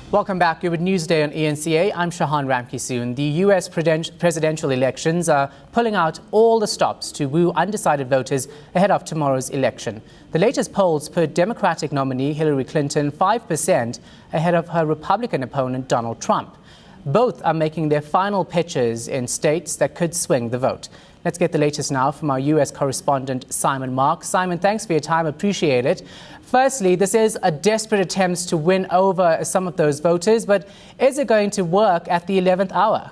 Welcome back. You're with Newsday on eNCA. I'm Shahan Ramkisoon. The US presidential elections are pulling out all the stops to woo undecided voters ahead of tomorrow's election. The latest polls put Democratic nominee Hillary Clinton 5% ahead of her Republican opponent Donald Trump. Both are making their final pitches in states that could swing the vote. Let's get the latest now from our US correspondent Simon Marks. Simon, thanks for your time. Appreciate it. Firstly, this is a desperate attempt to win over some of those voters, but is it going to work at the 11th hour?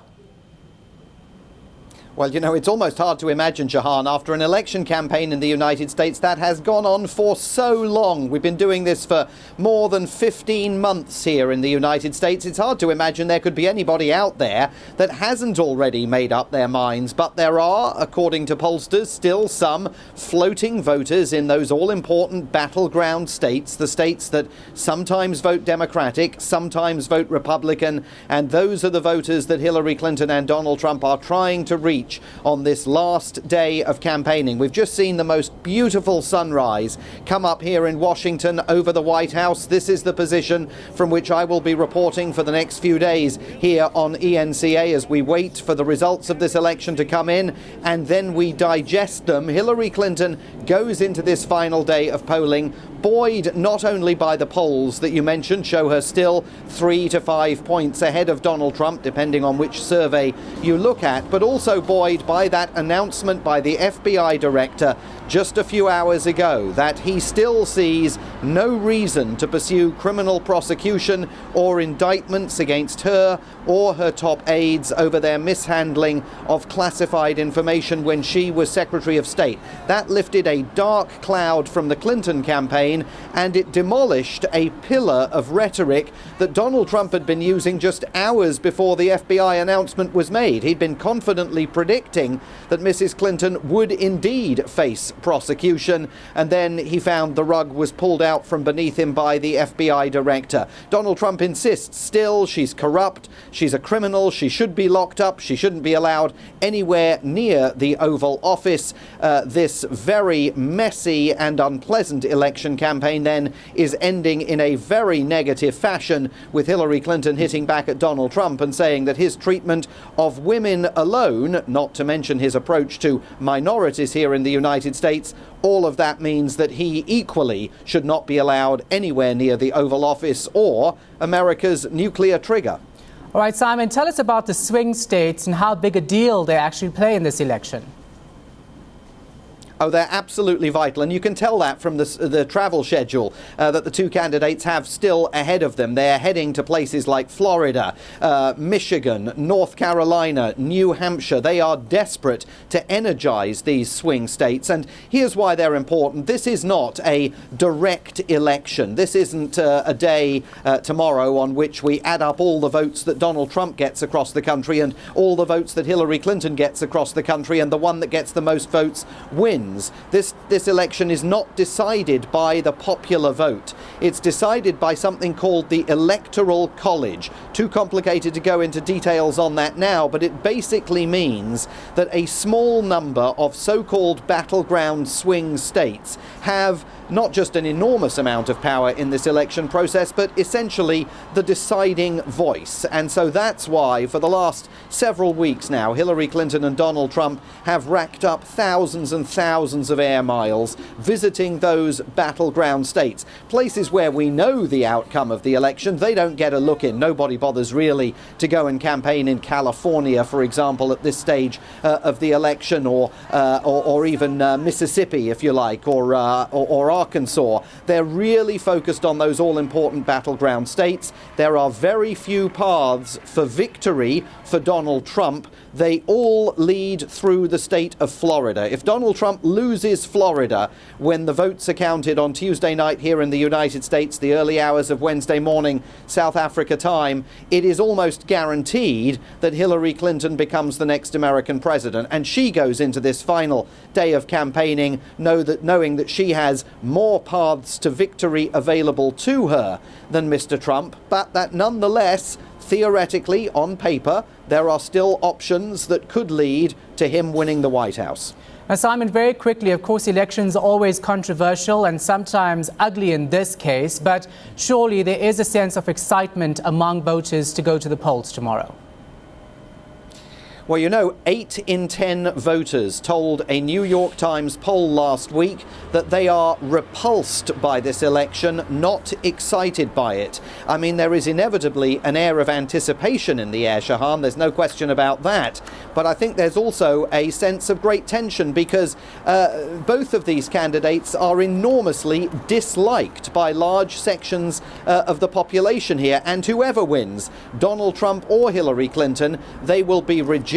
Well, you know, it's almost hard to imagine, Jahan, after an election campaign in the United States that has gone on for so long. We've been doing this for more than 15 months here in the United States. It's hard to imagine there could be anybody out there that hasn't already made up their minds. But there are, according to pollsters, still some floating voters in those all-important battleground states, the states that sometimes vote Democratic, sometimes vote Republican, and those are the voters that Hillary Clinton and Donald Trump are trying to reach on this last day of campaigning. We've just seen the most beautiful sunrise come up here in Washington over the White House. This is the position from which I will be reporting for the next few days here on eNCA as we wait for the results of this election to come in and then we digest them. Hillary Clinton goes into this final day of polling buoyed not only by the polls that you mentioned show her still 3 to 5 points ahead of Donald Trump, depending on which survey you look at, but also buoyed by that announcement by the FBI director just a few hours ago that he still sees no reason to pursue criminal prosecution or indictments against her or her top aides over their mishandling of classified information when she was Secretary of State. That lifted a dark cloud from the Clinton campaign and it demolished a pillar of rhetoric that Donald Trump had been using just hours before the FBI announcement was made. He'd been confidently predicting that Mrs. Clinton would indeed face prosecution, and then he found the rug was pulled out from beneath him by the FBI director. Donald Trump insists still she's corrupt, she's a criminal, she should be locked up, she shouldn't be allowed anywhere near the Oval Office. This very messy and unpleasant election campaign then is ending in a very negative fashion, with Hillary Clinton hitting back at Donald Trump and saying that his treatment of women alone, not to mention his approach to minorities here in the United States, all of that means that he equally should not be allowed anywhere near the Oval Office or America's nuclear trigger. All right, Simon, tell us about the swing states and how big a deal they actually play in this election. Oh, they're absolutely vital, and you can tell that from the travel schedule that the two candidates have still ahead of them. They're heading to places like Florida, Michigan, North Carolina, New Hampshire. They are desperate to energize these swing states, and here's why they're important. This is not a direct election. This isn't a day tomorrow on which we add up all the votes that Donald Trump gets across the country and all the votes that Hillary Clinton gets across the country, and the one that gets the most votes wins. This election is not decided by the popular vote. It's decided by something called the Electoral College. Too complicated to go into details on that now, but it basically means that a small number of so-called battleground swing states have not just an enormous amount of power in this election process, but essentially the deciding voice. And so that's why, for the last several weeks now, Hillary Clinton and Donald Trump have racked up thousands and thousands of air miles visiting those battleground states. Places where we know the outcome of the election, they don't get a look in. Nobody bothers really to go and campaign in California, for example, at this stage of the election, or even Mississippi, if you like, or Arkansas. They're really focused on those all-important battleground states. There are very few paths for victory for Donald Trump. They all lead through the state of Florida. If Donald Trump loses Florida when the votes are counted on Tuesday night here in the United States, the early hours of Wednesday morning, South Africa time, it is almost guaranteed that Hillary Clinton becomes the next American president. And she goes into this final day of campaigning knowing that she has more paths to victory available to her than Mr. Trump, but that nonetheless, theoretically, on paper, there are still options that could lead to him winning the White House. Now, Simon, very quickly, of course, elections are always controversial and sometimes ugly in this case, but surely there is a sense of excitement among voters to go to the polls tomorrow. Well, you know, 8 in 10 voters told a New York Times poll last week that they are repulsed by this election, not excited by it. I mean, there is inevitably an air of anticipation in the air, Shahan, there's no question about that. But I think there's also a sense of great tension because both of these candidates are enormously disliked by large sections of the population here. And whoever wins, Donald Trump or Hillary Clinton, they will be rejected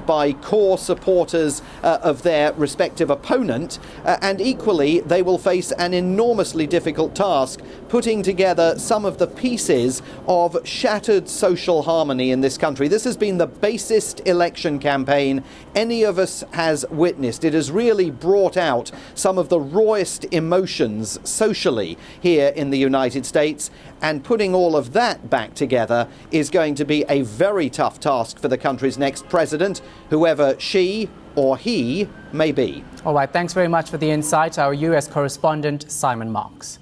by core supporters of their respective opponent, and equally they will face an enormously difficult task putting together some of the pieces of shattered social harmony in this country. This has been the basest election campaign any of us has witnessed. It has really brought out some of the rawest emotions socially here in the United States, and putting all of that back together is going to be a very tough task for the country's next president, whoever she or he may be. All right, thanks very much for the insight, our US correspondent Simon Marks.